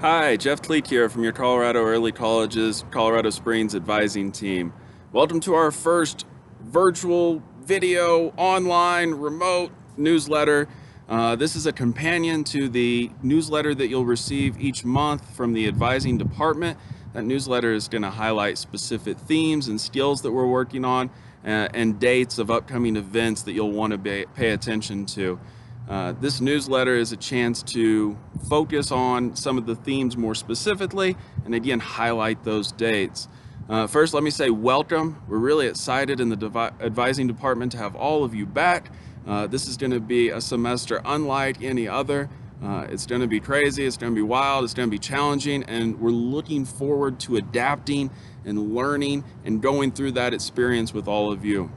Hi, Jeff Tleek here from your Colorado Early Colleges Colorado Springs advising team. Welcome to our first virtual video online remote newsletter. This is a companion to the newsletter that you'll receive each month from the advising department. That newsletter is going to highlight specific themes and skills that we're working on and dates of upcoming events that you'll want to pay attention to. This newsletter is a chance to focus on some of the themes more specifically and again highlight those dates. First, let me say welcome. We're really excited in the advising department to have all of you back. This is going to be a semester unlike any other. It's going to be crazy, it's going to be wild, it's going to be challenging, and we're looking forward to adapting and learning and going through that experience with all of you.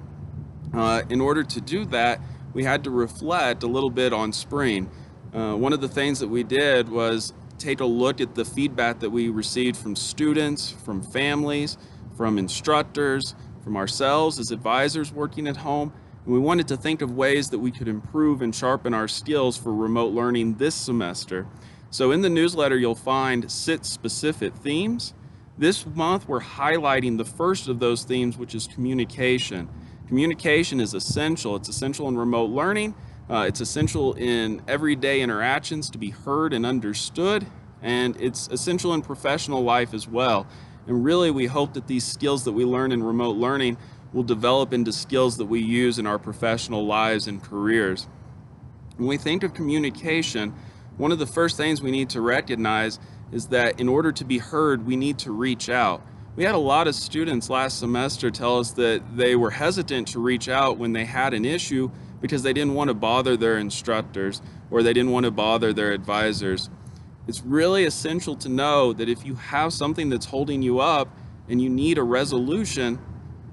In order to do that, we had to reflect a little bit on spring. One of the things that we did was take a look at the feedback that we received from students, from families, from instructors, from ourselves as advisors working at home. And we wanted to think of ways that we could improve and sharpen our skills for remote learning this semester. So in the newsletter, you'll find 6 specific themes. This month, we're highlighting the first of those themes, which is communication. Communication is essential. It's essential in remote learning. It's essential in everyday interactions to be heard and understood, and it's essential in professional life as well. And really, we hope that these skills that we learn in remote learning will develop into skills that we use in our professional lives and careers. When we think of communication, one of the first things we need to recognize is that in order to be heard, we need to reach out. We had a lot of students last semester tell us that they were hesitant to reach out when they had an issue because they didn't want to bother their instructors or they didn't want to bother their advisors. It's really essential to know that if you have something that's holding you up and you need a resolution,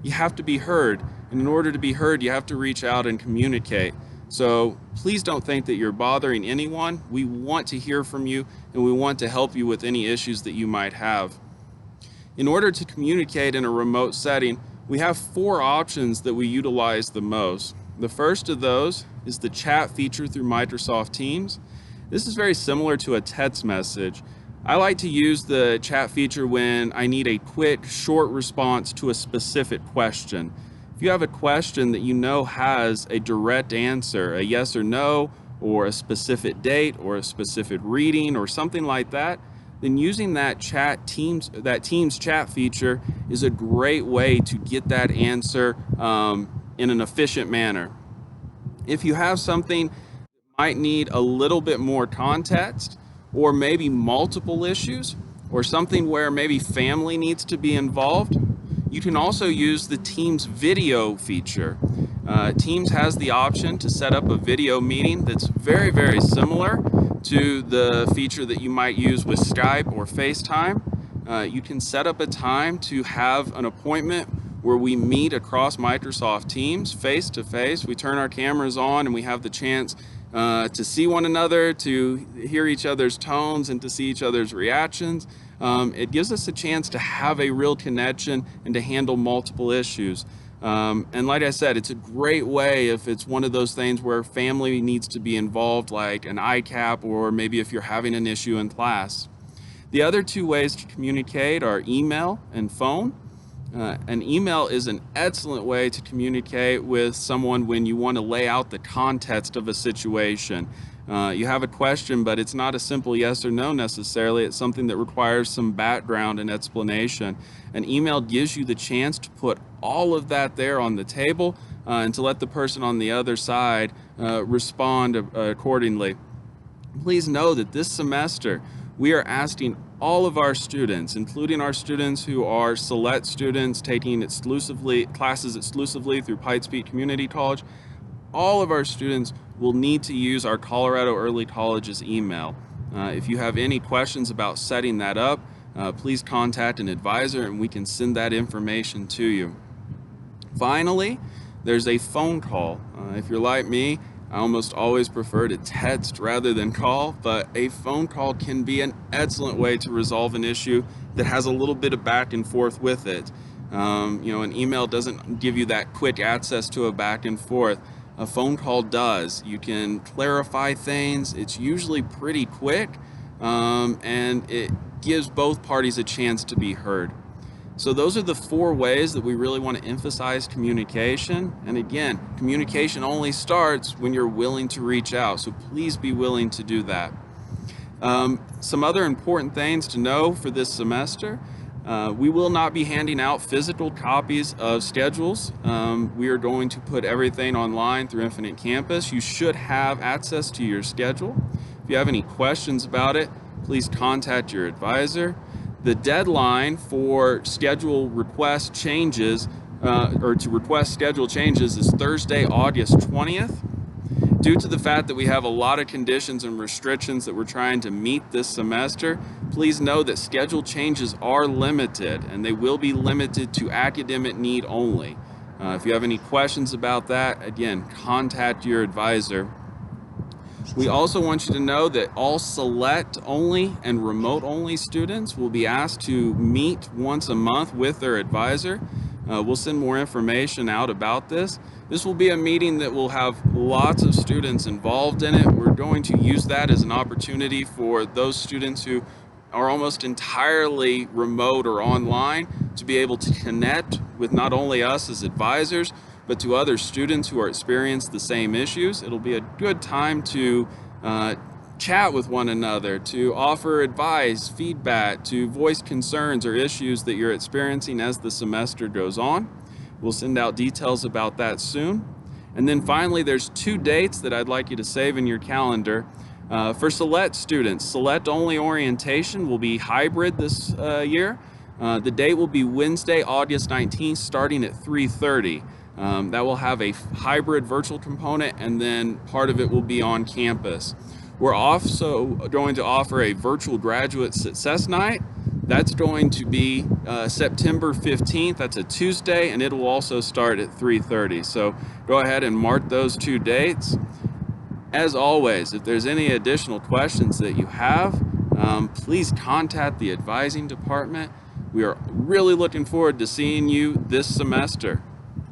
you have to be heard. And in order to be heard, you have to reach out and communicate. So please don't think that you're bothering anyone. We want to hear from you and we want to help you with any issues that you might have. In order to communicate in a remote setting, we have 4 options that we utilize the most. The first of those is the chat feature through Microsoft Teams. This is very similar to a text message. I like to use the chat feature when I need a quick, short response to a specific question. If you have a question that you know has a direct answer, a yes or no, or a specific date, or a specific reading, or something like that, then using that Teams chat feature is a great way to get that answer in an efficient manner. If you have something that might need a little bit more context, or maybe multiple issues, or something where maybe family needs to be involved, you can also use the Teams video feature. Teams has the option to set up a video meeting that's very, very similar to the feature that you might use with Skype or FaceTime. You can set up a time to have an appointment where we meet across Microsoft Teams face to face. We turn our cameras on and we have the chance to see one another, to hear each other's tones, and to see each other's reactions. It gives us a chance to have a real connection and to handle multiple issues. And like I said, it's a great way if it's one of those things where family needs to be involved, like an ICAP, or maybe if you're having an issue in class. The other 2 ways to communicate are email and phone. An email is an excellent way to communicate with someone when you want to lay out the context of a situation. You have a question, but it's not a simple yes or no necessarily. It's something that requires some background and explanation. An email gives you the chance to put all of that there on the table and to let the person on the other side respond accordingly. Please know that this semester we are asking all of our students, including our students who are select students taking classes exclusively through Pikes Peak Community College, all of our students will need to use our Colorado Early Colleges email. If you have any questions about setting that up, please contact an advisor and we can send that information to you. Finally, there's a phone call. If you're like me, I almost always prefer to text rather than call, but a phone call can be an excellent way to resolve an issue that has a little bit of back and forth with it. An email doesn't give you that quick access to a back and forth. A phone call does. You can clarify things. It's usually pretty quick. and it gives both parties a chance to be heard. So those are the 4 ways that we really want to emphasize communication. And again, communication only starts when you're willing to reach out. So please be willing to do that. Some other important things to know for this semester. We will not be handing out physical copies of schedules. We are going to put everything online through Infinite Campus. You should have access to your schedule. If you have any questions about it, please contact your advisor. The deadline for schedule request changes, or to request schedule changes, is Thursday, August 20th. Due to the fact that we have a lot of conditions and restrictions that we're trying to meet this semester, please know that schedule changes are limited, and they will be limited to academic need only. If you have any questions about that, again, contact your advisor. We also want you to know that all select only and remote only students will be asked to meet once a month with their advisor. We'll send more information out about this. This will be a meeting that will have lots of students involved in it. We're going to use that as an opportunity for those students who are almost entirely remote or online to be able to connect with not only us as advisors, but to other students who are experiencing the same issues. It'll be a good time to chat with one another, to offer advice, feedback, to voice concerns or issues that you're experiencing as the semester goes on. We'll send out details about that soon. And then finally, there's 2 dates that I'd like you to save in your calendar. For select students, select only orientation will be hybrid this year. The date will be Wednesday, August 19th, starting at 3:30. That will have a hybrid virtual component, and then part of it will be on campus. We're also going to offer a virtual graduate success night. That's going to be September 15th. That's a Tuesday, and it will also start at 3:30. So go ahead and mark those 2 dates. As always, if there's any additional questions that you have, please contact the advising department. We are really looking forward to seeing you this semester.